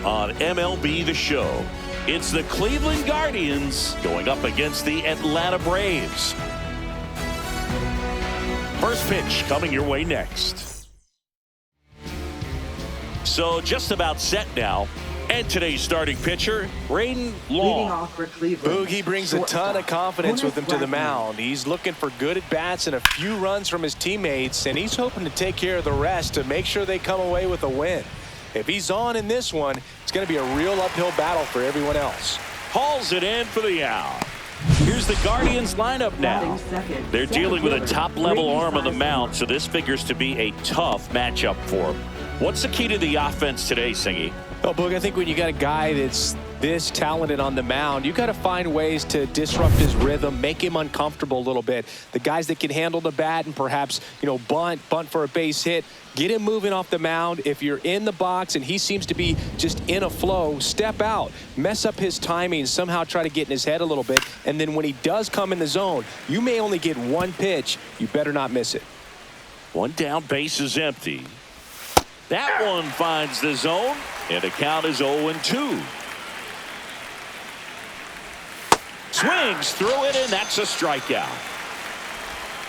on MLB The Show. It's the Cleveland Guardians going up against the Atlanta Braves. First pitch coming your way next. So just about set now. And today's starting pitcher, Braden Long. Boogie brings a ton of confidence with him to the mound. He's looking for good at-bats and a few runs from his teammates, and he's hoping to take care of the rest to make sure they come away with a win. If he's on in this one, it's going to be a real uphill battle for everyone else. Hauls it in for the out. Here's the Guardians lineup now. They're dealing with a top-level arm on the mound, so this figures to be a tough matchup for them. What's the key to the offense today, Singy? Well, Boog, I think when you got a guy that's this talented on the mound, you got to find ways to disrupt his rhythm, make him uncomfortable a little bit. The guys that can handle the bat and perhaps, bunt for a base hit, get him moving off the mound. If you're in the box and he seems to be just in a flow, step out, mess up his timing, somehow try to get in his head a little bit. And then when he does come in the zone, you may only get one pitch. You better not miss it. One down, base is empty. That one finds the zone, and the count is 0-2. Swings through it, and that's a strikeout.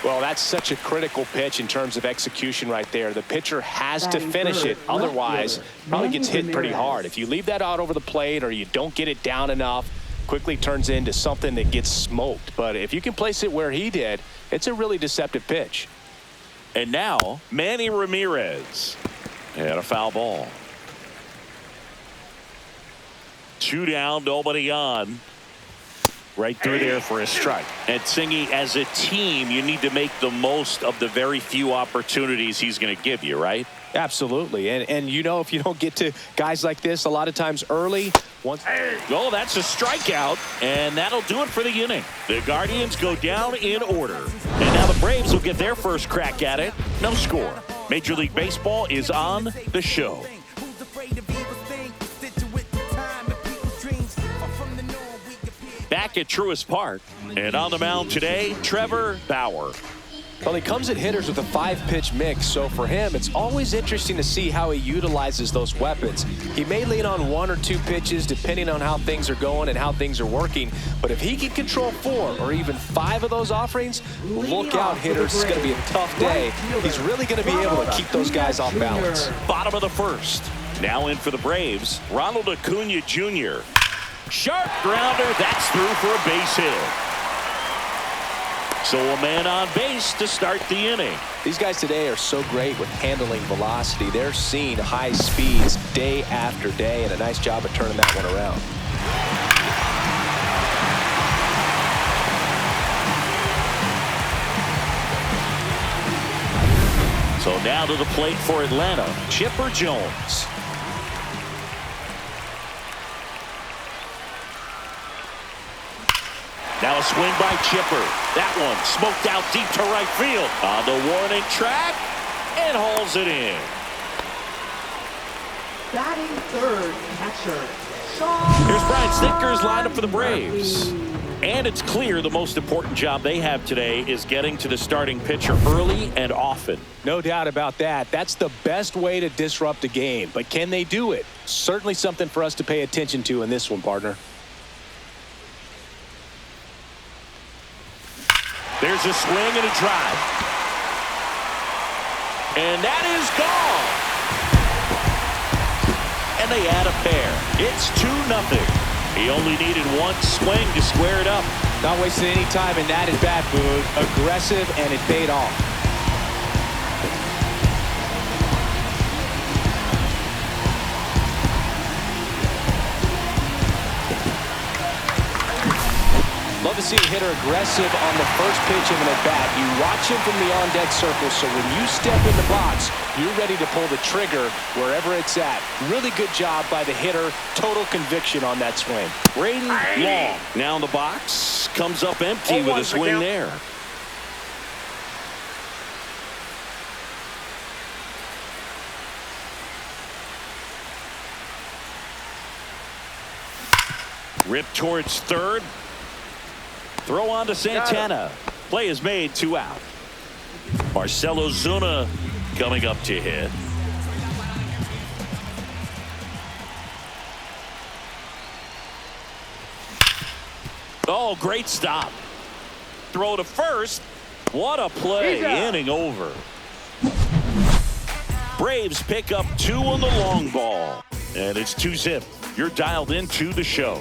Well, that's such a critical pitch in terms of execution right there. The pitcher has to finish it. Otherwise, probably gets hit pretty hard. If you leave that out over the plate or you don't get it down enough, quickly turns into something that gets smoked. But if you can place it where he did, it's a really deceptive pitch. And now, Manny Ramirez. And a foul ball. 2 down, nobody on. Right through there for a strike. And Singy, as a team, you need to make the most of the very few opportunities he's going to give you, right? Absolutely. And if you don't get to guys like this a lot of times early. Oh, that's a strikeout. And that'll do it for the inning. The Guardians go down in order. And now the Braves will get their first crack at it. No score. Major League Baseball is on the show. Back at Truist Park, and on the mound today, Trevor Bauer. Well, he comes at hitters with a 5-pitch mix, so for him, it's always interesting to see how he utilizes those weapons. He may lean on 1 or 2 pitches depending on how things are going and how things are working, but if he can control 4 or even 5 of those offerings, look out, hitters. It's going to be a tough day. He's really going to be able to keep those guys off balance. Bottom of the first. Now in for the Braves, Ronald Acuna Jr. Sharp grounder, that's through for a base hit. So a man on base to start the inning. These guys today are so great with handling velocity. They're seeing high speeds day after day, and a nice job of turning that one around. So now to the plate for Atlanta, Chipper Jones. Now a swing by Chipper. That one smoked out deep to right field. On the warning track, and hauls it in. Batting third, catcher. Here's Brian Snitker's lineup for the Braves. And it's clear the most important job they have today is getting to the starting pitcher early and often. No doubt about that. That's the best way to disrupt a game. But can they do it? Certainly something for us to pay attention to in this one, partner. There's a swing and a drive. And that is gone. And they add a pair. It's 2-0. He only needed one swing to square it up. Not wasting any time in that at bat, Boog. Aggressive, and it paid off. Love to see a hitter aggressive on the first pitch of an at-bat. You watch him from the on-deck circle, so when you step in the box, you're ready to pull the trigger wherever it's at. Really good job by the hitter. Total conviction on that swing. Braden Long now in the box. Comes up empty with a swing there. Ripped towards third. Throw on to Santana. Play is made, 2 out. Marcelo Zuna coming up to hit. Oh, great stop. Throw to first. What a play. Inning over. Braves pick up 2 on the long ball. And it's 2-zip. You're dialed into the show.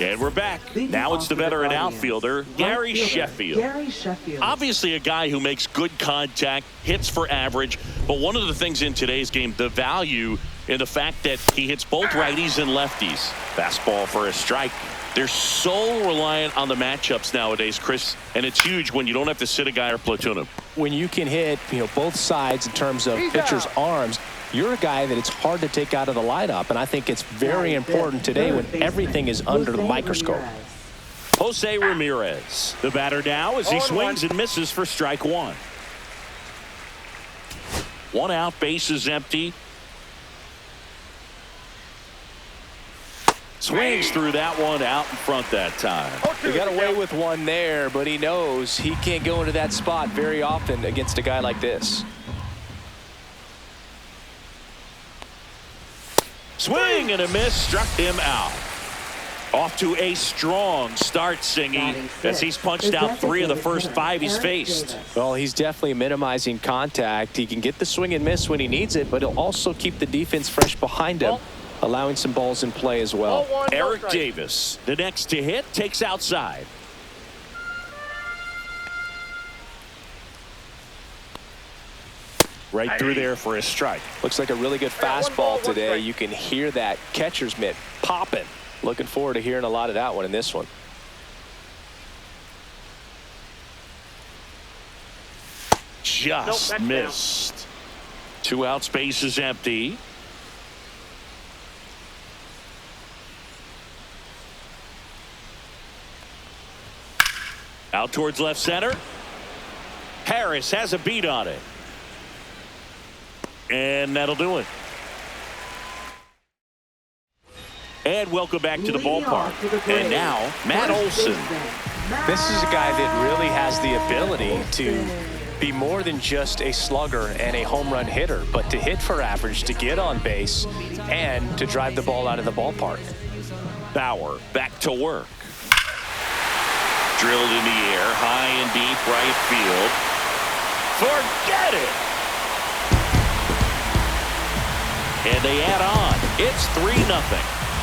And we're back. Now it's the veteran outfielder, Gary Sheffield. Obviously a guy who makes good contact, hits for average. But one of the things in today's game, the value in the fact that he hits both righties and lefties. Fastball for a strike. They're so reliant on the matchups nowadays, Chris, and it's huge when you don't have to sit a guy or platoon him. When you can hit, both sides in terms of pitchers' arms, you're a guy that it's hard to take out of the lineup, and I think it's very important today when everything is under the microscope. Jose Ramirez, the batter now as he swings and misses for strike 1. 1 out, bases empty. Swings through that one, out in front that time. He got away with one there, but he knows he can't go into that spot very often against a guy like this. Swing and a miss, struck him out. Off to a strong start, Singy, as he's punched out 3 of the first 5 he's faced. Well, he's definitely minimizing contact. He can get the swing and miss when he needs it, but he'll also keep the defense fresh behind him, allowing some balls in play as well. Eric Davis, the next to hit, takes outside. Right through there for a strike. Looks like a really good fastball today. You can hear that catcher's mitt popping. Looking forward to hearing a lot of that one in this one. Just missed. 2 out, space is empty. Out towards left center. Harris has a beat on it. And that'll do it. And welcome back to the ballpark. And now, Matt Olson. This is a guy that really has the ability to be more than just a slugger and a home run hitter, but to hit for average, to get on base, and to drive the ball out of the ballpark. Bauer back to work. Drilled in the air, high and deep right field. Forget it! And they add on. It's 3-0.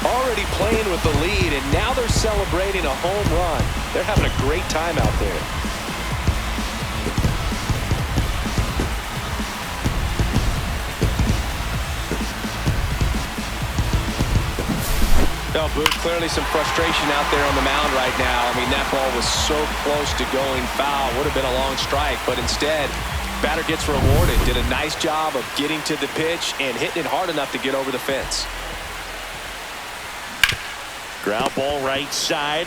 Already playing with the lead, and now they're celebrating a home run. They're having a great time out there. No, Boog, clearly some frustration out there on the mound right now. I mean, that ball was so close to going foul. Would have been a long strike, but instead, batter gets rewarded. Did a nice job of getting to the pitch and hitting it hard enough to get over the fence. Ground ball right side.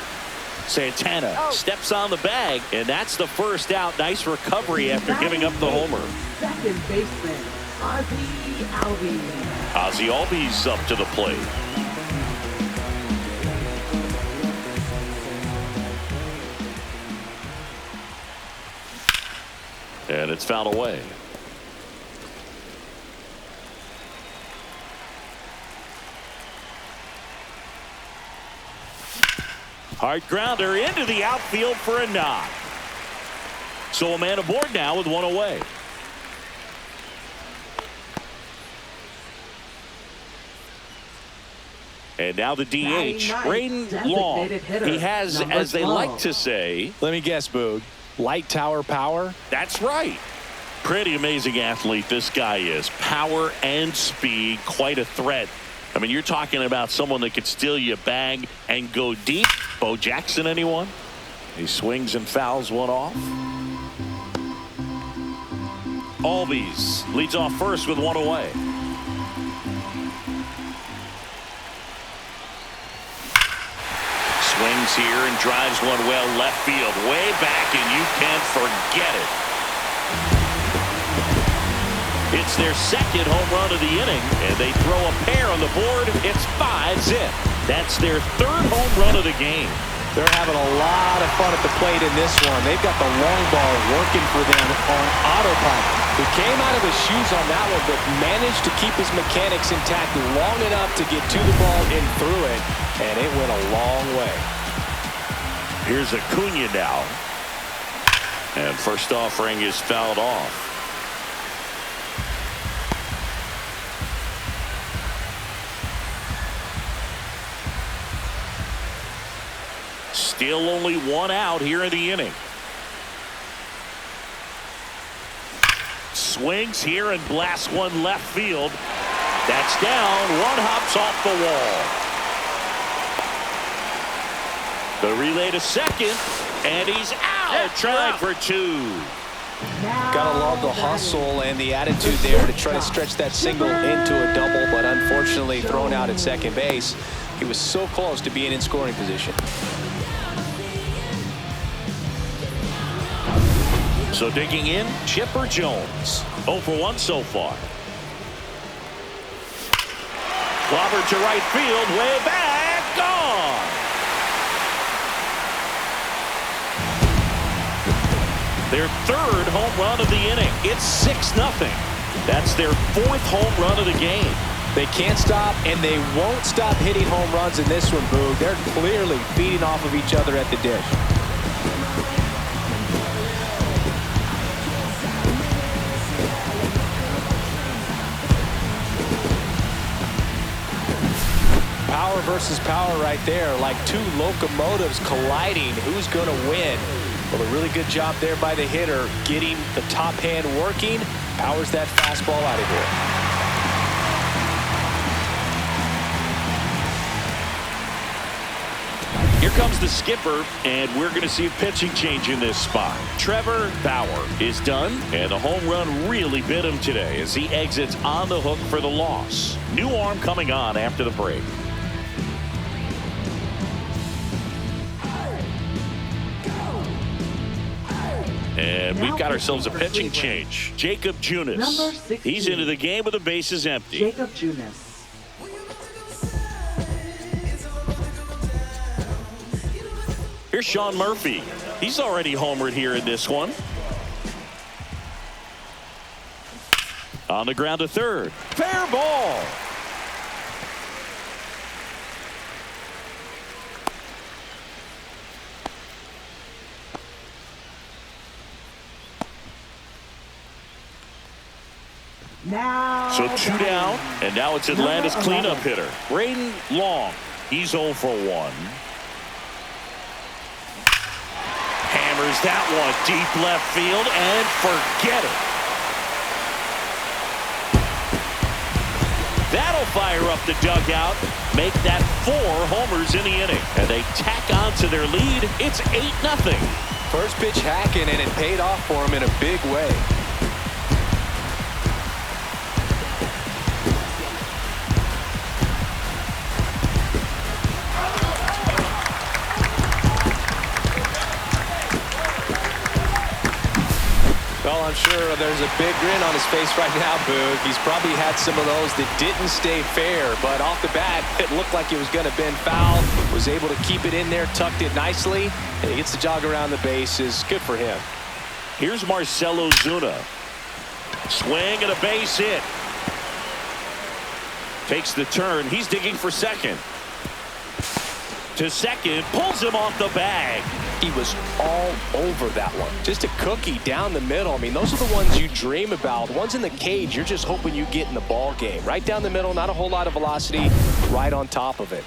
Santana steps on the bag, and that's the first out. Nice recovery after giving up the homer. Second baseman, Ozzie Albies. Ozzie Albies up to the plate. And it's fouled away. Hard grounder into the outfield for a knock. So a man aboard now with 1 away. And now the DH, Braden Long. He has, as they like to say. Let me guess, Boog. Light tower power? That's right. Pretty amazing athlete this guy is. Power and speed, quite a threat. I mean, you're talking about someone that could steal your bag and go deep. Bo Jackson, anyone? He swings and fouls one off. Albies leads off first with 1 away. Swings here and drives one well left field, way back, and you can't forget it. It's their second home run of the inning, and they throw a pair on the board. It's 5-0. That's their 3rd home run of the game. They're having a lot of fun at the plate in this one. They've got the long ball working for them on autopilot. He came out of his shoes on that one, but managed to keep his mechanics intact long enough to get to the ball and through it, and it went a long way. Here's Acuna now. And first offering is fouled off. Still only one out here in the inning. Swings here and blasts one left field. That's down. One hops off the wall. The relay to second, and he's out. Trying for two. Gotta love the hustle and the attitude there to try to stretch that single into a double, but unfortunately thrown out at second base. He was so close to being in scoring position. So digging in, Chipper Jones. 0 for 1 so far. Clobbered to right field, way back, gone. Their third home run of the inning. It's 6-0. That's their fourth home run of the game. They can't stop, and they won't stop hitting home runs in this one, Boog. They're clearly feeding off of each other at the dish. Power versus power right there, like two locomotives colliding. Who's going to win? Well, a really good job there by the hitter, getting the top hand working. Powers that fastball out of here. Here comes the skipper, and we're going to see a pitching change in this spot. Trevor Bauer is done, and the home run really bit him today as he exits on the hook for the loss. New arm coming on after the break. And we've got ourselves a pitching change. Jacob Junis. He's into the game with the bases empty. Jacob Junis. Here's Sean Murphy. He's already homered here in this one. On the ground to third. Fair ball. Now So two down, and now it's Atlanta's cleanup hitter, Braden Long. He's 0 for 1. Hammers that one deep left field, and forget it. That'll fire up the dugout, make that 4 homers in the inning, and they tack on to their lead. It's 8-0. First pitch hacking, and it paid off for him in a big way. Well, I'm sure there's a big grin on his face right now, Boog. He's probably had some of those that didn't stay fair, but off the bat, it looked like it was going to bend foul. Was able to keep it in there, tucked it nicely, and he gets the jog around the bases. Good for him. Here's Marcell Ozuna. Swing and a base hit. Takes the turn. He's digging for second. To second, pulls him off the bag. He was all over that one. Just a cookie down the middle. I mean, those are the ones you dream about. The ones in the cage, you're just hoping you get in the ball game. Right down the middle, not a whole lot of velocity, right on top of it.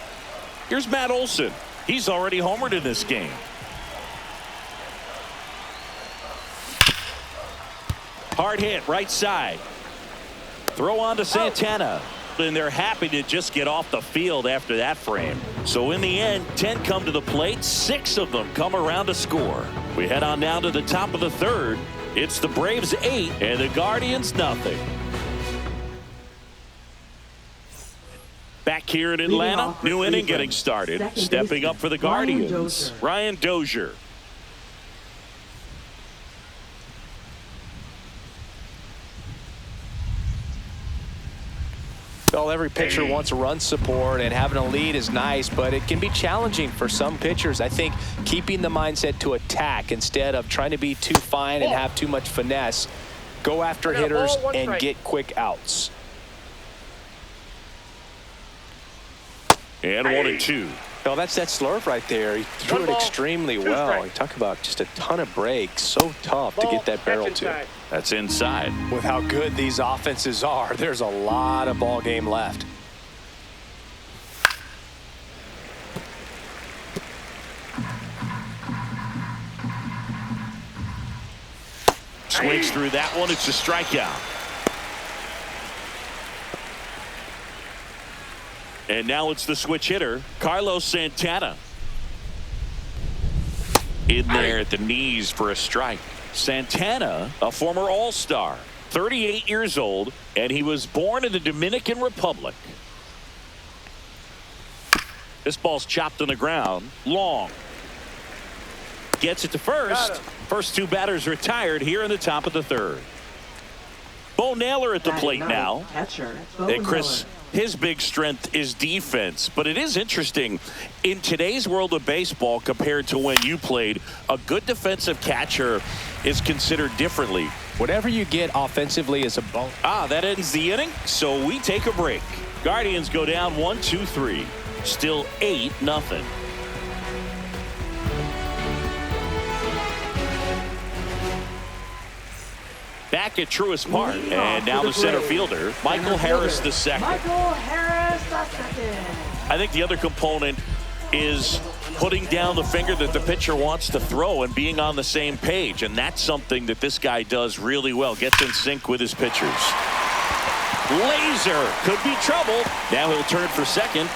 Here's Matt Olson. He's already homered in this game. Hard hit, right side. Throw on to Santana. And they're happy to just get off the field after that frame. So in the end, 10 come to the plate, 6 of them come around to score. We head on down to the top of the third. It's the Braves 8 and the Guardians nothing. Back here in Atlanta, new inning getting started. Stepping up for the Guardians, Ryan Dozier. Well, every pitcher wants run support, and having a lead is nice, but it can be challenging for some pitchers. I think keeping the mindset to attack instead of trying to be too fine and have too much finesse. Go after hitters and get quick outs. And 1-2. Well, that's that slurve right there. He threw it extremely well. You talk about just a ton of breaks. So tough to get that barrel to. That's inside. With how good these offenses are, there's a lot of ball game left. Swings through that one. It's a strikeout. And now it's the switch hitter, Carlos Santana. In there at the knees for a strike. Santana, a former All-Star, 38 years old, and he was born in the Dominican Republic. This ball's chopped on the ground. Long. Gets it to first. First two batters retired here in the top of the third. Bo Naylor at the plate now. And Chris, his big strength is defense, but it is interesting in today's world of baseball compared to when you played. A good defensive catcher is considered differently. Whatever you get offensively is a bonus. That ends the inning, so we take a break. Guardians go down 1-2-3. Still 8-0. Back at Truist Park, and now the center fielder, Michael Harris II. Michael Harris II. I think the other component is putting down the finger that the pitcher wants to throw and being on the same page, and that's something that this guy does really well. Gets in sync with his pitchers. Laser could be trouble. Now he'll turn for second.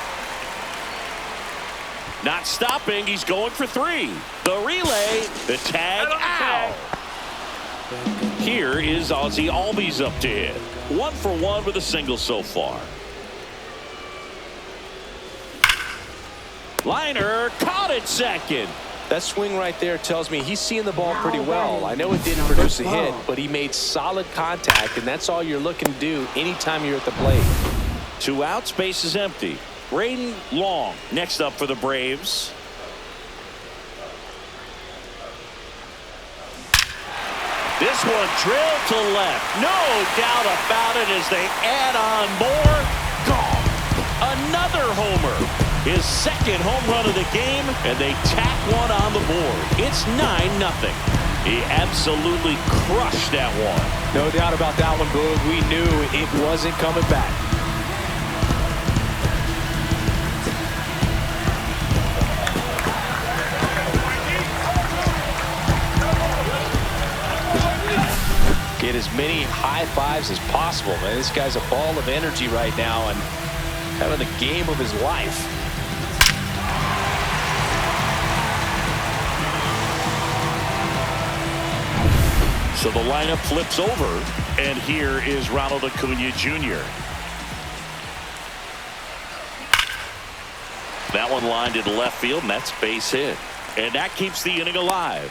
Not stopping. He's going for three. The relay, the tag, out. Here is Ozzie Albies up to hit. 1 for 1 with a single so far. Liner caught it second. That swing right there tells me he's seeing the ball pretty well. I know it didn't produce a hit, but he made solid contact, and that's all you're looking to do anytime you're at the plate. 2 outs, base is empty. Braden Long next up for the Braves. This one drilled to left. No doubt about it as they add on more. Gone. Another homer. His second home run of the game, and they tack one on the board. It's 9-0. He absolutely crushed that one. No doubt about that one, Boog. We knew it wasn't coming back. Get as many high fives as possible, man. This guy's a ball of energy right now and having the game of his life. So the lineup flips over, and here is Ronald Acuna Jr. That one lined into left field, and that's base hit. And that keeps the inning alive.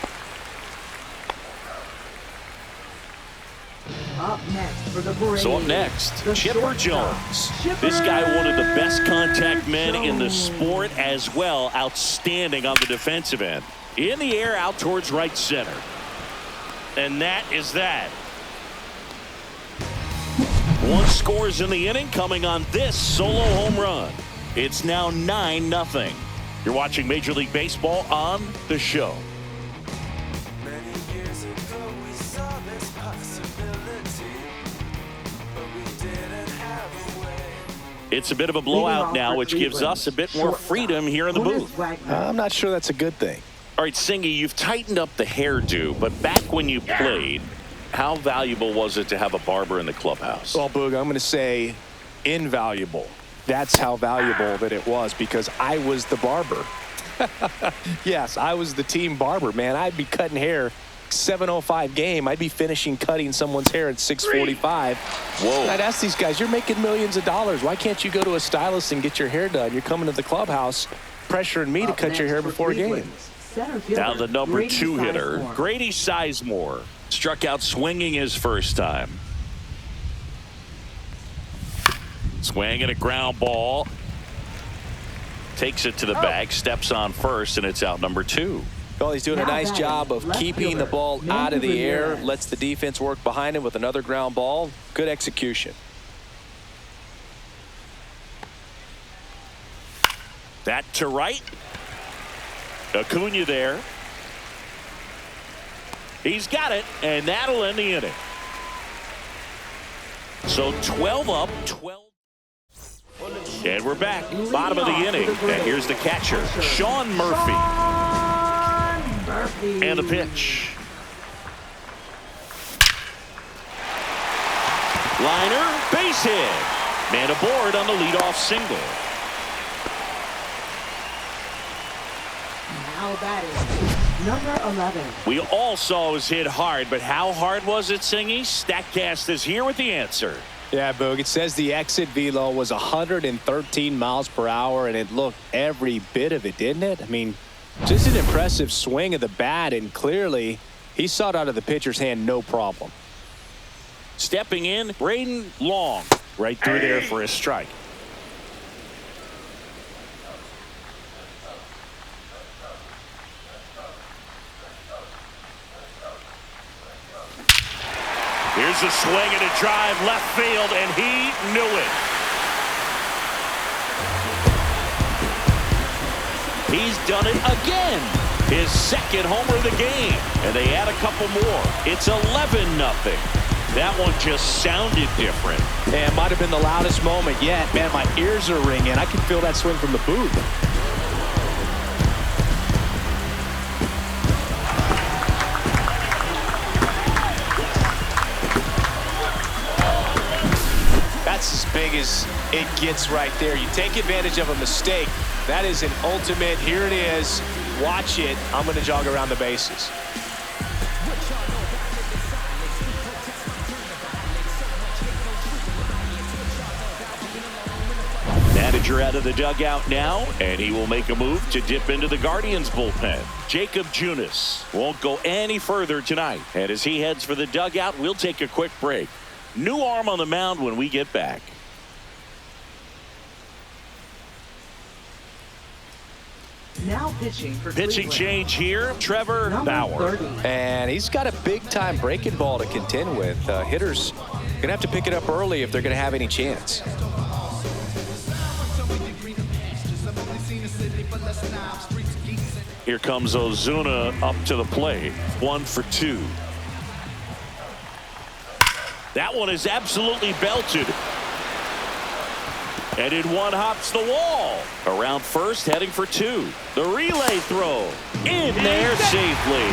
Up next for the Braves. So up next, Chipper Jones. This guy, one of the best contact men in the sport as well. Outstanding on the defensive end. In the air, out towards right center. And that is that. One scores in the inning coming on this solo home run. It's now 9-0. You're watching Major League Baseball on The Show. It's a bit of a blowout now, which gives us a bit more freedom here in the booth. I'm not sure that's a good thing. All right, Singy, you've tightened up the hairdo, but back when you played, how valuable was it to have a barber in the clubhouse? Well, Boog, I'm going to say invaluable. That's how valuable that it was, because I was the barber. Yes, I was the team barber, man. I'd be cutting hair 7:05 game. I'd be finishing cutting someone's hair at 6:45. Whoa. And I'd ask these guys, you're making millions of dollars. Why can't you go to a stylist and get your hair done? You're coming to the clubhouse pressuring me to cut your hair before a game. Now the number 2 hitter, Grady Sizemore, struck out swinging his first time. Swing and a ground ball. Takes it to the bag, steps on first, and it's out number 2. Well, he's doing a nice job of keeping the ball out of the air, lets the defense work behind him with another ground ball. Good execution. That to right. Acuna there. He's got it, and that'll end the inning. So 12 up, 12. And we're back. Bottom of the inning. And here's the catcher, Sean Murphy. And the pitch. Liner, base hit. Man aboard on the leadoff single. Now batting, number 11. We all saw it was hit hard, but how hard was it, Singy? StatCast is here with the answer. Yeah, Boog, it says the exit velo was 113 miles per hour, and it looked every bit of it, didn't it? I mean, just an impressive swing of the bat, and clearly he saw it out of the pitcher's hand no problem. Stepping in, Braden Long right through there for a strike. Here's a swing and a drive left field, and he knew it. He's done it again. His second homer of the game, and they add a couple more. It's 11-0. That one just sounded different. And it might have been the loudest moment yet. Man, my ears are ringing. I can feel that swing from the booth. That's as big as it gets right there. You take advantage of a mistake. That is an ultimate. Here it is. Watch it. I'm going to jog around the bases. Manager out of the dugout now, and he will make a move to dip into the Guardians bullpen. Jacob Junis won't go any further tonight. And as he heads for the dugout, we'll take a quick break. New arm on the mound when we get back. Now pitching for Pitching Cleveland. change here, Trevor Bauer. 30. And he's got a big-time breaking ball to contend with. Hitters going to have to pick it up early if they're going to have any chance. Here comes Ozuna up to the plate. 1 for 2. That one is absolutely belted. And in one hops the wall. Around first, heading for 2. The relay throw. In there safely.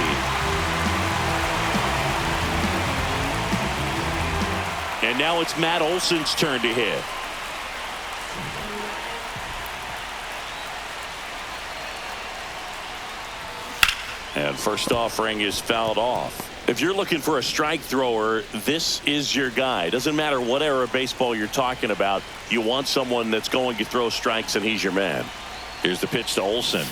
And now it's Matt Olson's turn to hit. And first offering is fouled off. If you're looking for a strike thrower, this is your guy. Doesn't matter what era of baseball you're talking about. You want someone that's going to throw strikes, and he's your man. Here's the pitch to Olson.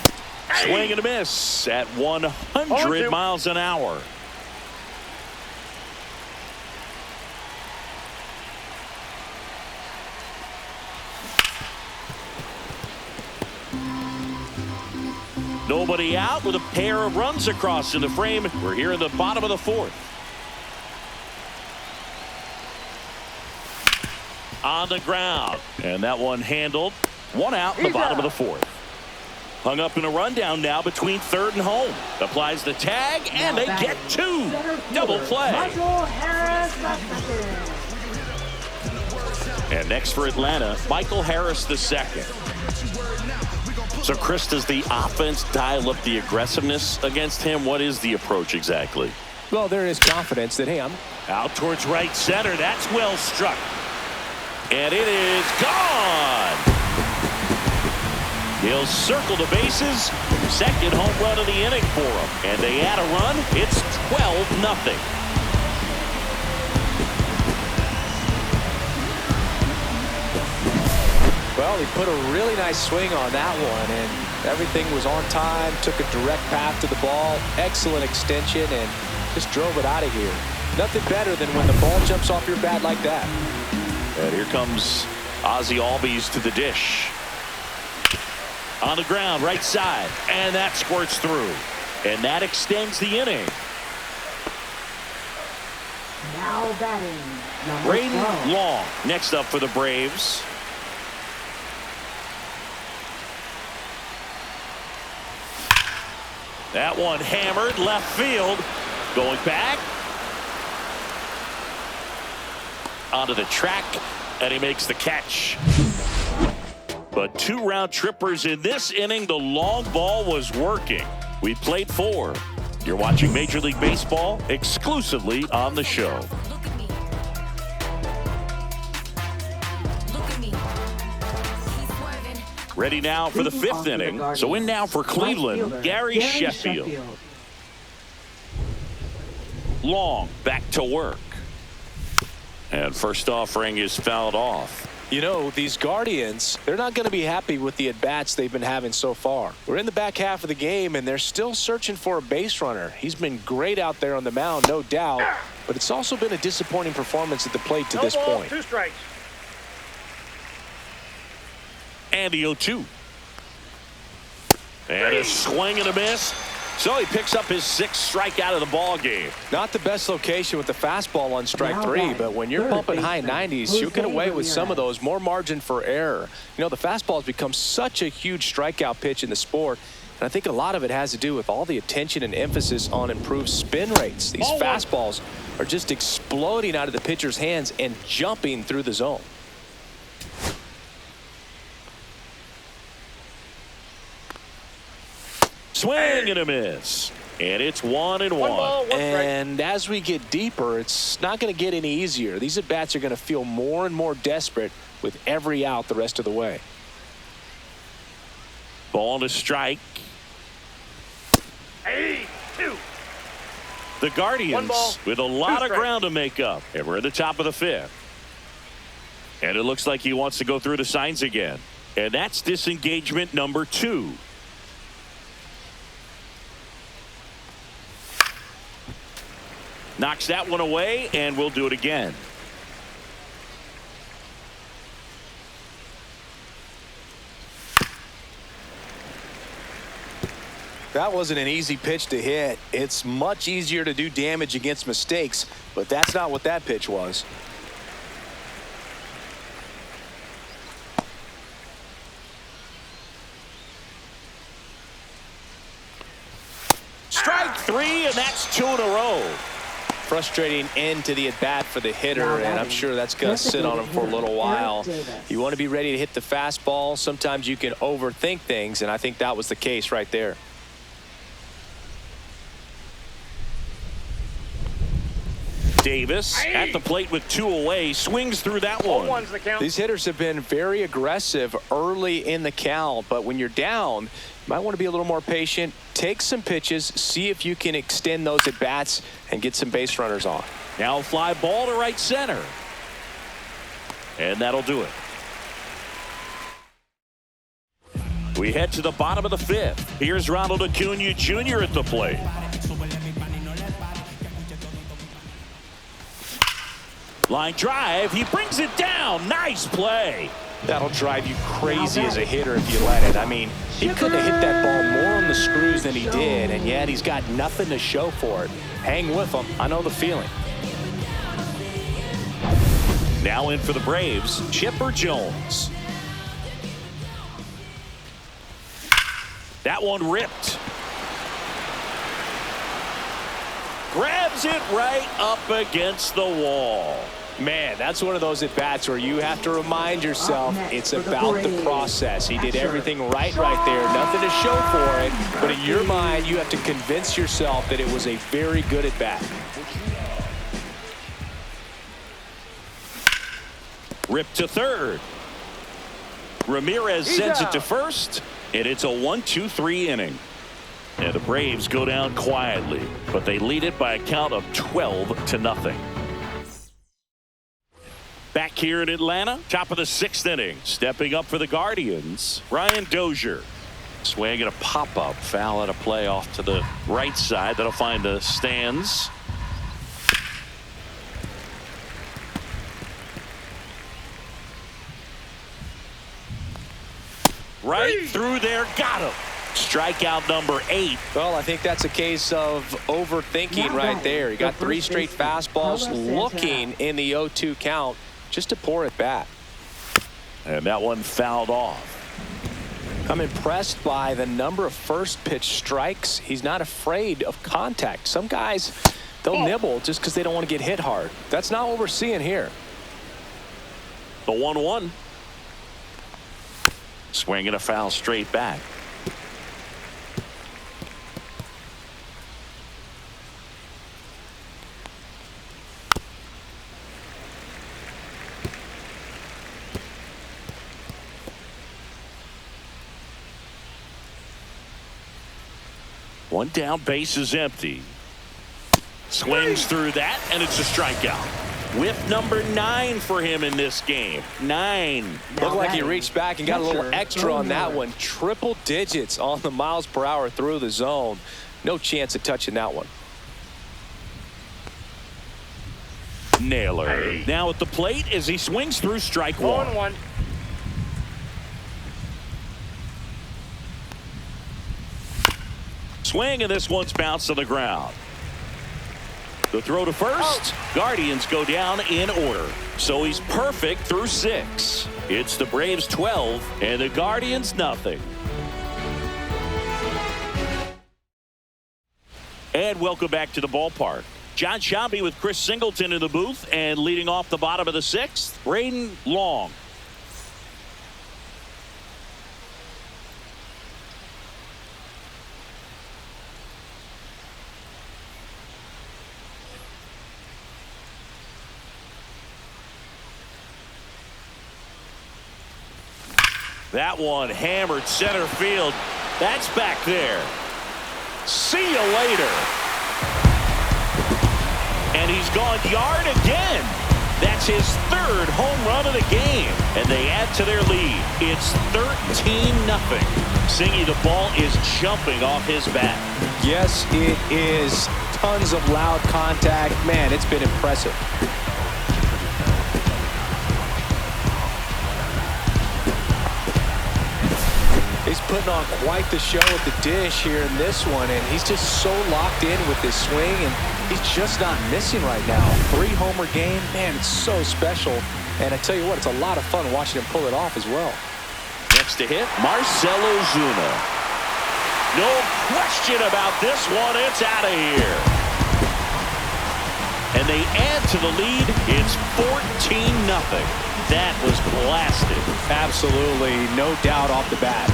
Swing and a miss at 100 miles an hour. Nobody out with a pair of runs across in the frame. We're here in the bottom of the 4th. On the ground. And that one handled. 1 out in the bottom of the 4th. Hung up in a rundown now between 3rd and home. Applies the tag, and they get 2. Double play. Michael Harris II. And next for Atlanta, Michael Harris II. So, Chris, does the offense dial up the aggressiveness against him? What is the approach exactly? Well, there is confidence that, hey, I'm out towards right center. That's well struck. And it is gone. He'll circle the bases. Second home run of the inning for him. And they add a run. It's 12-0. Well, he put a really nice swing on that one, and everything was on time, took a direct path to the ball, excellent extension, and just drove it out of here. Nothing better than when the ball jumps off your bat like that. And here comes Ozzie Albies to the dish. On the ground, right side, and that squirts through. And that extends the inning. Now batting, number Braden 12. Long next up for the Braves. That one hammered left field. Going back. Onto the track, and he makes the catch. But 2 round trippers in this inning. The long ball was working. We played 4. You're watching Major League Baseball exclusively on the show. Ready now for the 5th inning. So in now for Cleveland, Gary Sheffield. Long back to work. And first offering is fouled off. You know, these Guardians, they're not going to be happy with the at-bats they've been having so far. We're in the back half of the game, and they're still searching for a base runner. He's been great out there on the mound, no doubt, but it's also been a disappointing performance at the plate to this point. 2 strikes. And the 0-2. And a swing and a miss. So he picks up his 6th strikeout of the ball game. Not the best location with the fastball on strike 3, but when you're pumping high 90s, you get away with some of those. More margin for error. You know, the fastball has become such a huge strikeout pitch in the sport, and I think a lot of it has to do with all the attention and emphasis on improved spin rates. These fastballs are just exploding out of the pitcher's hands and jumping through the zone. Swing and a miss. And it's 1-1. And as we get deeper, it's not going to get any easier. These at-bats are going to feel more and more desperate with every out the rest of the way. Ball to strike. 2. The Guardians with a lot of strikes. ground to make up. And we're at the top of the 5th. And it looks like he wants to go through the signs again. And that's disengagement number 2. Knocks that one away, and we'll do it again. That wasn't an easy pitch to hit. It's much easier to do damage against mistakes, but that's not what that pitch was. Strike 3, and that's 2 in a row. Frustrating end to the at-bat for the hitter, and I'm sure that's going to sit on him for a little while. You want to be ready to hit the fastball. Sometimes you can overthink things, and I think that was the case right there. Davis at the plate with 2 away, swings through that one. These hitters have been very aggressive early in the count, but when you're down, you might want to be a little more patient. Take some pitches, see if you can extend those at bats and get some base runners on. Now fly ball to right center. And that'll do it. We head to the bottom of the 5th. Here's Ronald Acuna Jr. at the plate. Line drive. He brings it down. Nice play. That'll drive you crazy as a hitter if you let it. I mean, he couldn't have hit that ball more on the screws than he did, and yet he's got nothing to show for it. Hang with him. I know the feeling. Now in for the Braves, Chipper Jones. That one ripped. Grabs it right up against the wall. Man, that's one of those at-bats where you have to remind yourself it's about the process. He did everything right there. Nothing to show for it. But in your mind, you have to convince yourself that it was a very good at-bat. Ripped to third. Ramirez sends it to first. And it's a 1-2-3 inning. And the Braves go down quietly, but they lead it by a count of 12-0. Back here in Atlanta, top of the 6th inning. Stepping up for the Guardians, Ryan Dozier. Swing and a pop-up. Foul and a play off to the right side. That'll find the stands. Right through there. Got him. Strikeout number 8. Well, I think that's a case of overthinking right there. He got 3 straight fastballs looking in the 0-2 count just to pour it back. And that one fouled off. I'm impressed by the number of first pitch strikes. He's not afraid of contact. Some guys, they'll nibble just because they don't want to get hit hard. That's not what we're seeing here. The 1-1. Swinging a foul straight back. One down, base is empty. Swings through that, and it's a strikeout. Whip number 9 for him in this game. 9. Looked like he reached back and got a little extra on that one. Triple digits on the miles per hour through the zone. No chance of touching that one. Naylor now at the plate as he swings through strike 1. Swing, and this one's bounced to the ground. The throw to first. Guardians go down in order. So he's perfect through 6. It's the Braves 12 and the Guardians nothing. And welcome back to the ballpark. John Shambi with Chris Singleton in the booth, and leading off the bottom of the 6th, Braden Long. That one hammered center field. That's back there. See you later. And he's gone yard again. That's his 3rd home run of the game. And they add to their lead. It's 13-0. Singy, the ball is jumping off his bat. Yes, it is. Tons of loud contact. Man, it's been impressive. He's putting on quite the show at the dish here in this one, and he's just so locked in with his swing, and he's just not missing right now. 3-homer game, man, it's so special. And I tell you what, it's a lot of fun watching him pull it off as well. Next to hit, Marcell Ozuna. No question about this one. It's out of here. And they add to the lead. It's 14-0. That was blasted. Absolutely, no doubt off the bat.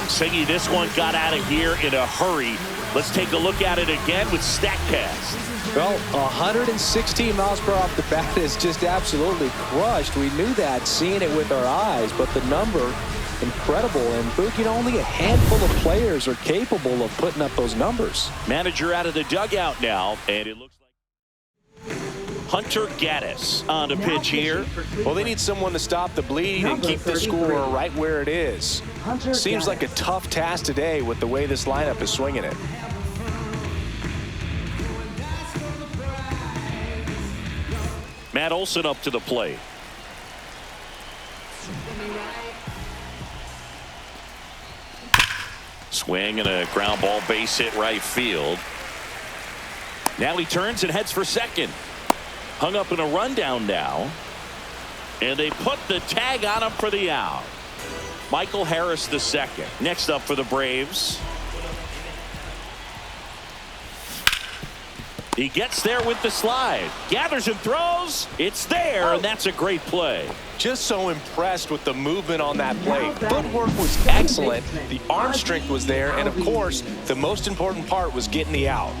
Singy, this one got out of here in a hurry. Let's take a look at it again with StatCast. Well, 116 miles per hour off the bat is just absolutely crushed. We knew that, seeing it with our eyes, but the number, incredible. And Boog, only a handful of players are capable of putting up those numbers. Manager out of the dugout now, and it looks like Hunter Gaddis on the pitch here. Well, they need someone to stop the bleeding and keep the score right where it is. Seems like a tough task today with the way this lineup is swinging it. Matt Olson up to the plate. Swing and a ground ball, base hit right field. Now he turns and heads for second. Hung up in a rundown now. And they put the tag on him for the out. Michael Harris the second. Next up for the Braves. He gets there with the slide. Gathers and throws. It's there, and that's a great play. Just so impressed with the movement on that play. Footwork was excellent. The arm strength was there. And, of course, the most important part was getting the out.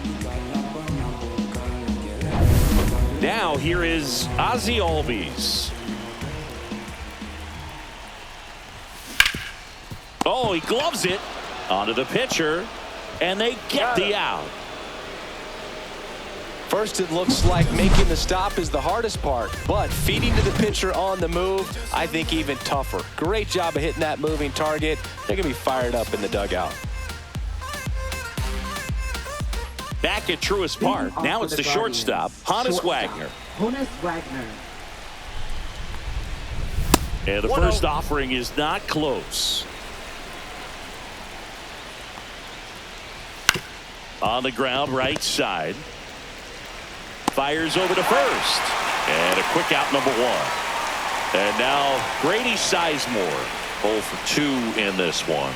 Now here is Ozzie Albies. Oh, he gloves it onto the pitcher, and they get the out. First, it looks like making the stop is the hardest part, but feeding to the pitcher on the move, I think even tougher. Great job of hitting that moving target. They're going to be fired up in the dugout. Back at Truist Park. Now it's the shortstop, Honus Wagner. Honus Wagner. And the first offering is not close. On the ground, right side. Fires over to first. And a quick out, number one. And now Grady Sizemore, 0 for 2 in this one.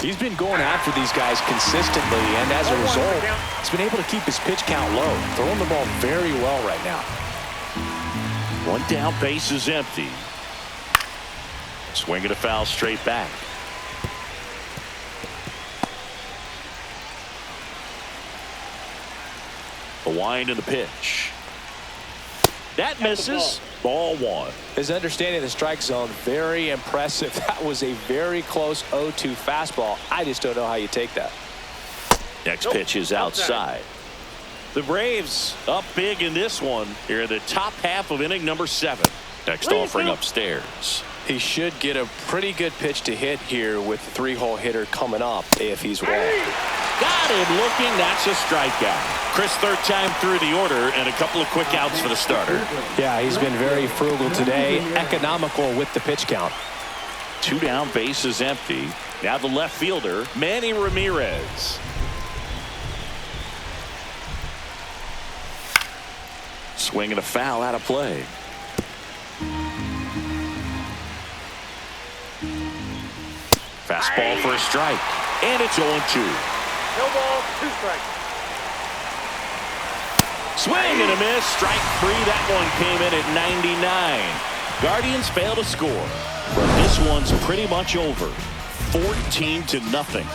He's been going after these guys consistently, and as a result, he's been able to keep his pitch count low, throwing the ball very well right now. One down, base is empty. Swing and a foul straight back. The wind and the pitch. That misses. Ball one. His understanding of the strike zone, very impressive. That was a very close 0-2 fastball. I just don't know how you take that. Next pitch is outside. The Braves up big in this one here in the top half of inning number 7. Next offering upstairs. He should get a pretty good pitch to hit here with the 3-hole hitter coming up if he's walled. Got him looking. That's a strikeout. Chris, third time through the order and a couple of quick outs for the starter. Yeah, he's been very frugal today, economical with the pitch count. 2 down, base is empty. Now the left fielder, Manny Ramirez. Swing and a foul out of play. Fastball for a strike. And it's 0-2. No ball, 2 strikes. Swing and a miss. Strike 3. That one came in at 99. Guardians fail to score. But this one's pretty much over. 14-0.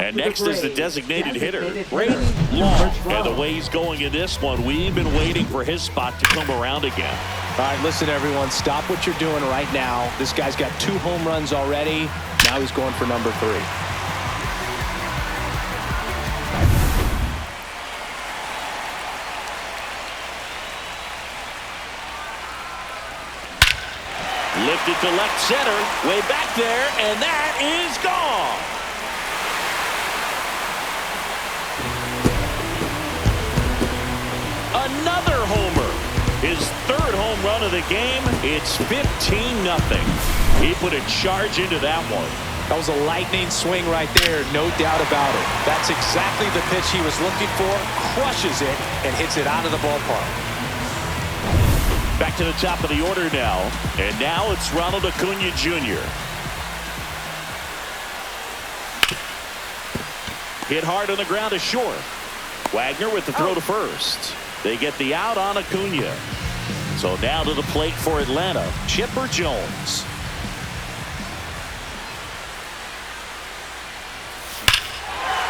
And next is the designated hitter, Brady Long. And the way he's going in this one, we've been waiting for his spot to come around again. All right, listen, everyone, stop what you're doing right now. This guy's got 2 home runs already. Now he's going for number 3. Lifted to left center, way back there, and that is gone. Another homer. His 3rd home run of the game. It's 15-0. He put a charge into that one. That was a lightning swing right there, no doubt about it. That's exactly the pitch he was looking for. Crushes it and hits it out of the ballpark. Back to the top of the order now. And now it's Ronald Acuna Jr. Hit hard on the ground to short. Wagner with the throw to first. They get the out on Acuna. So now to the plate for Atlanta, Chipper Jones.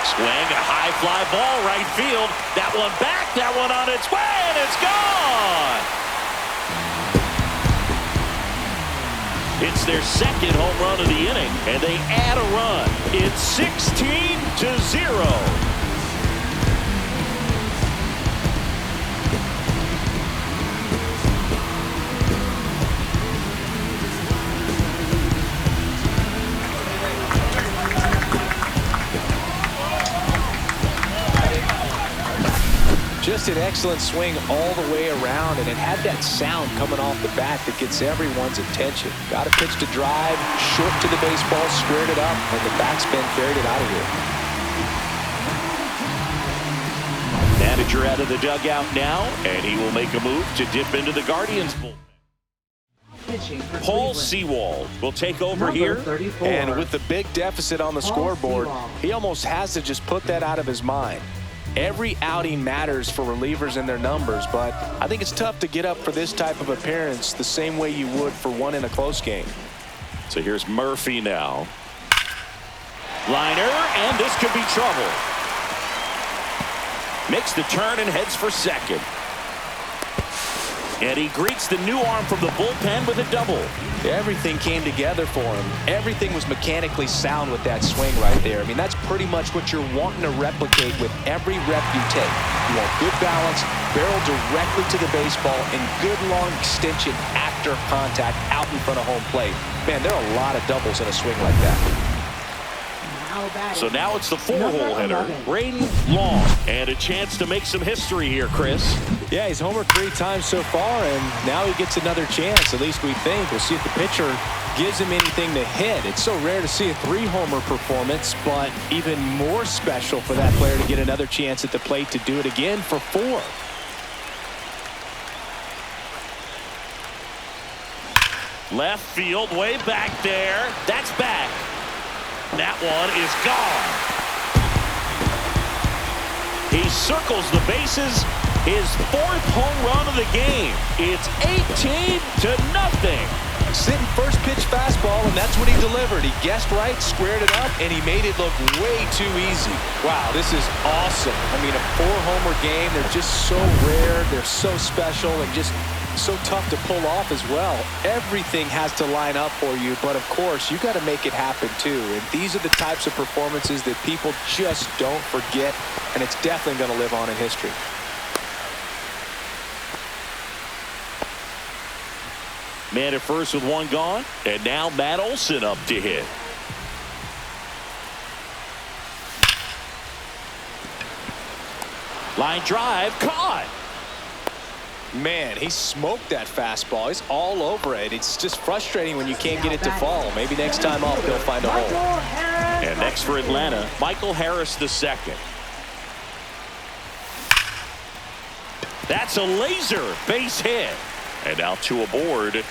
Swing, a high fly ball, right field. That one back, that one on its way, and it's gone. It's their 2nd home run of the inning, and they add a run. It's 16-0. Just an excellent swing all the way around, and it had that sound coming off the bat that gets everyone's attention. Got a pitch to drive, short to the baseball, squared it up, and the backspin carried it out of here. Manager out of the dugout now, and he will make a move to dip into the Guardians' bullpen. Paul Sewald will take over here. 34. And with the big deficit on the scoreboard, he almost has to just put that out of his mind. Every outing matters for relievers and their numbers, but I think it's tough to get up for this type of appearance the same way you would for one in a close game. So here's Murphy now. Liner, and this could be trouble. Makes the turn and heads for second. And he greets the new arm from the bullpen with a double. Everything came together for him. Everything was mechanically sound with that swing right there. I mean, that's pretty much what you're wanting to replicate with every rep you take. You want good balance, barrel directly to the baseball, and good long extension after contact out in front of home plate. Man, there are a lot of doubles in a swing like that. So now it's the four-hole hitter, Braden Long, and a chance to make some history here, Chris. Yeah, he's homered 3 times so far, and now he gets another chance, at least we think. We'll see if the pitcher gives him anything to hit. It's so rare to see a 3-homer performance, but even more special for that player to get another chance at the plate to do it again for 4. Left field, way back there. That's back. That one is gone. He circles the bases. His 4th home run of the game. It's 18-0. Sitting first pitch fastball, and that's what he delivered. He guessed right, squared it up, and he made it look way too easy. Wow, this is awesome. I mean, a 4-homer game, they're just so rare. They're so special and just so tough to pull off as well. Everything has to line up for you, but of course, you got to make it happen too. And these are the types of performances that people just don't forget, and it's definitely going to live on in history. Man at first with 1 gone, and now Matt Olson up to hit. Line drive, caught. Man, he smoked that fastball. He's all over it. It's just frustrating when you can't get it to fall. Maybe next time off, he'll find a hole. And next for Atlanta, Michael Harris II. That's a laser base hit. And now 2 aboard.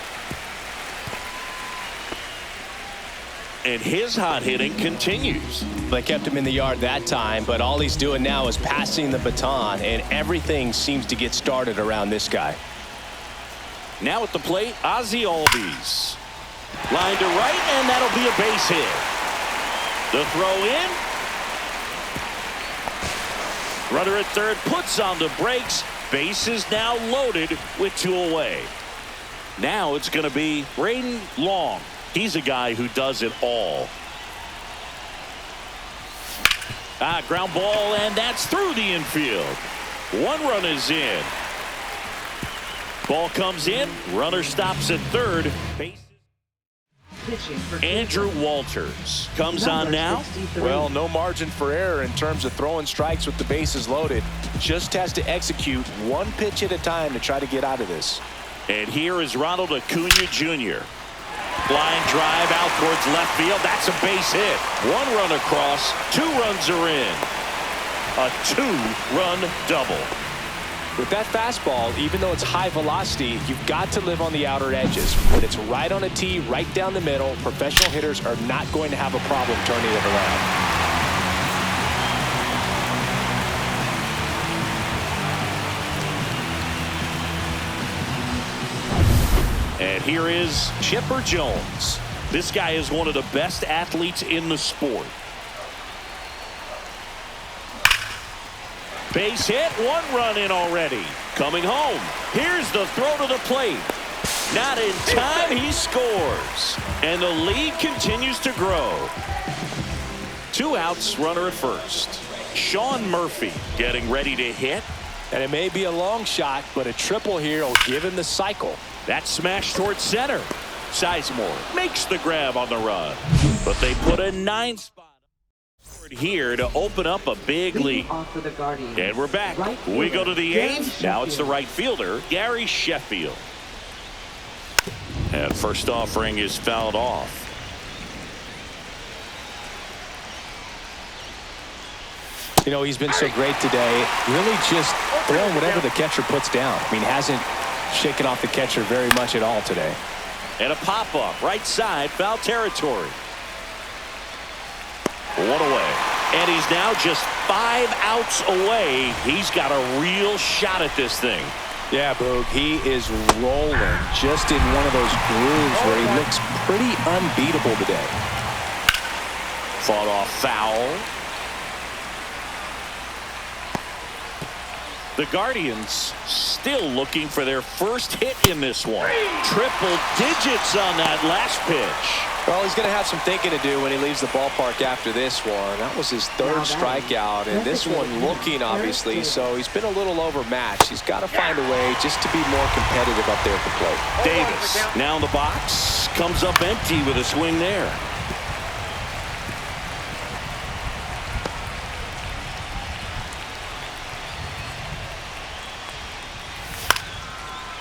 And his hot hitting continues. They kept him in the yard that time, but all he's doing now is passing the baton, and everything seems to get started around this guy. Now at the plate, Ozzie Albies. Line to right, and that'll be a base hit. The throw in. Runner at third puts on the brakes. Base is now loaded with 2 away. Now it's going to be Braden Long. He's a guy who does it all. Ground ball, and that's through the infield. 1 run is in. Ball comes in. Runner stops at third. Andrew Walters comes on now. Well, no margin for error in terms of throwing strikes with the bases loaded. Just has to execute 1 pitch at a time to try to get out of this. And here is Ronald Acuna Jr. Line drive out towards left field. That's a base hit. 1 run across. 2 runs are in. A 2-run double. With that fastball, even though it's high velocity, you've got to live on the outer edges. When it's right on a tee, right down the middle, professional hitters are not going to have a problem turning it around. And here is Chipper Jones. This guy is one of the best athletes in the sport. Base hit, 1 run in already. Coming home. Here's the throw to the plate. Not in time, he scores. And the lead continues to grow. 2 outs, runner at first. Sean Murphy getting ready to hit. And it may be a long shot, but a triple here will give him the cycle. That smash towards center. Sizemore makes the grab on the run. But they put a 9 spot here to open up a big lead. And we're back. We go to the 8th. Now it's the right fielder, Gary Sheffield. And first offering is fouled off. You know, he's been so great today. Really just throwing whatever the catcher puts down. I mean, hasn't shaken off the catcher very much at all today. And a pop-up, right side, foul territory. 1 away. And he's now just 5 outs away. He's got a real shot at this thing. Yeah, Boog, he is rolling just in one of those grooves where he looks pretty unbeatable today. Fought off foul. The Guardians still looking for their first hit in this one. Triple digits on that last pitch. Well, he's going to have some thinking to do when he leaves the ballpark after this one. That was his third strikeout, and this one looking, obviously, so he's been a little overmatched. He's got to find a way just to be more competitive up there at the plate. Davis now in the box. Comes up empty with a swing there.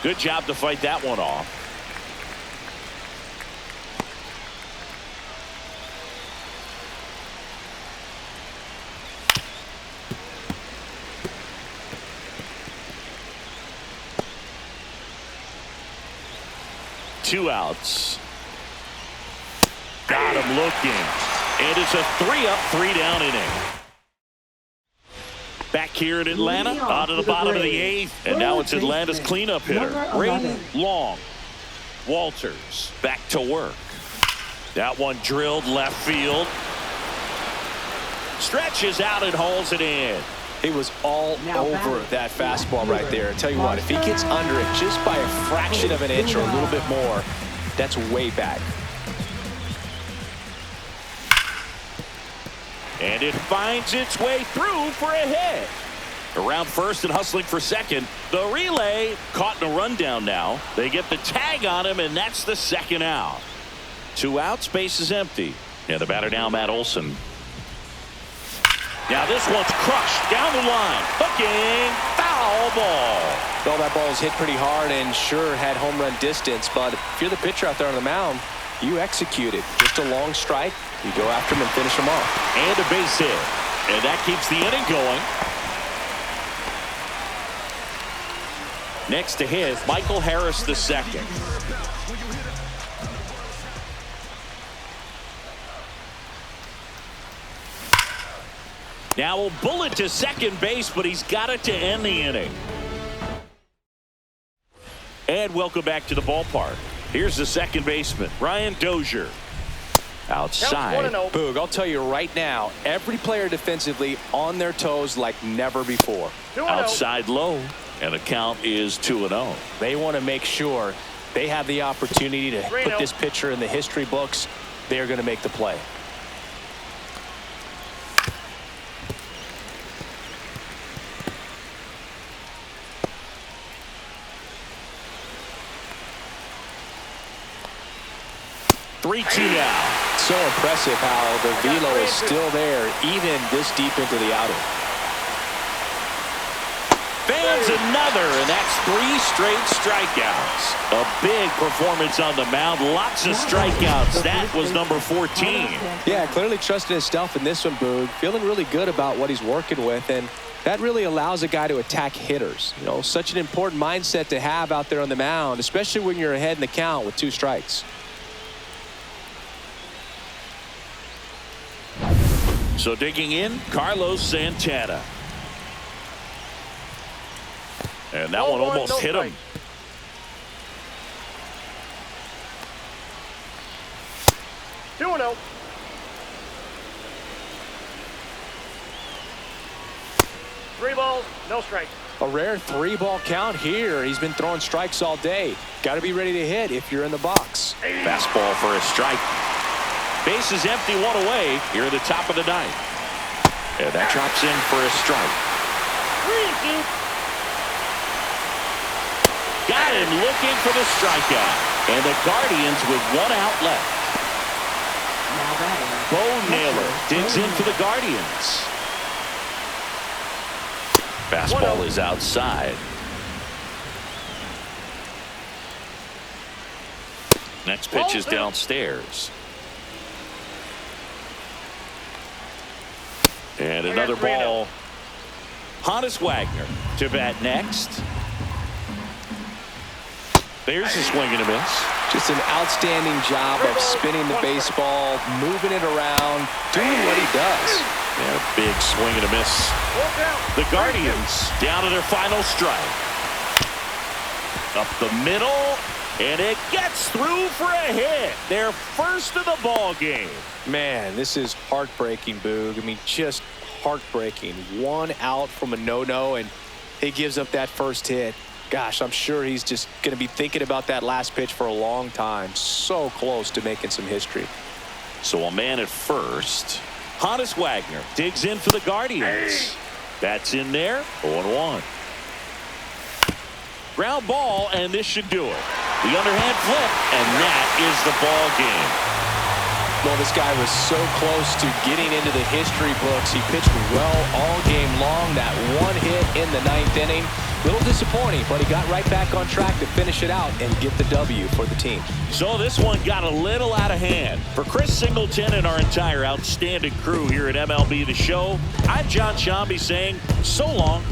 Good job to fight that one off. Two outs. Got him looking. And it's a 3-up, 3-down inning. Back here in Atlanta, out of the bottom of the eighth, and now it's Atlanta's cleanup hitter, Braden Long. Walters back to work. That one drilled left field. Stretches out and hauls it in. He was all over that fastball right there. I tell you what, if he gets under it just by a fraction of an inch or a little bit more, that's way back. And it finds its way through for a hit. Around first and hustling for second. The relay caught in a rundown now. They get the tag on him, and that's the second out. 2 outs, base is empty. And the batter now, Matt Olson. Now this one's crushed down the line. Hooking, foul ball. Well, that ball's hit pretty hard and sure had home run distance, but if you're the pitcher out there on the mound, you execute it. Just a long strike. You go after him and finish him off. And a base hit. And that keeps the inning going. Next to hit, Michael Harris II. Now a bullet to second base, but he's got it to end the inning. And welcome back to the ballpark. Here's the second baseman, Ryan Dozier. Outside. Boog, I'll tell you right now, every player defensively on their toes like never before. Outside low, and the count is 2-0. They want to make sure they have the opportunity to put this pitcher in the history books. They're going to make the play. Three-two now. So impressive how the velo is still there even this deep into the outing. Fans another, and that's 3 straight strikeouts. A big performance on the mound. Lots of strikeouts. That was number 14. Yeah, clearly trusting his stuff in this one, Boog. Feeling really good about what he's working with, and that really allows a guy to attack hitters. You know, such an important mindset to have out there on the mound, especially when you're ahead in the count with 2 strikes. So digging in, Carlos Santana. And that one almost hit him. Two and 0. Three balls, no strikes. A rare 3-ball count here. He's been throwing strikes all day. Got to be ready to hit if you're in the box. Fastball for a strike. Base is empty, 1 away here at the top of the 9th. And that drops in for a strike. Got him looking for the strikeout. And the Guardians with 1 out left. Bo Naylor digs in for the Guardians. Fastball is outside. Next pitch is downstairs. And another ball. Honus Wagner to bat next. There's a swing and a miss. Just an outstanding job of spinning the baseball, moving it around, doing what he does. And a big swing and a miss. The Guardians down to their final strike. Up the middle. And it gets through for a hit. Their first of the ball game. Man, this is heartbreaking, Boog. I mean, just heartbreaking. 1 out from a no-no, and he gives up that first hit. Gosh, I'm sure he's just going to be thinking about that last pitch for a long time. So close to making some history. So a man at first. Honus Wagner digs in for the Guardians. That's in there. 0-1. Ground ball, and this should do it. The underhand flip, and that is the ball game. Well, this guy was so close to getting into the history books. He pitched well all game long. That one hit in the 9th inning. A little disappointing, but he got right back on track to finish it out and get the W for the team. So this one got a little out of hand. For Chris Singleton and our entire outstanding crew here at MLB The Show, I'm John Shambi saying so long.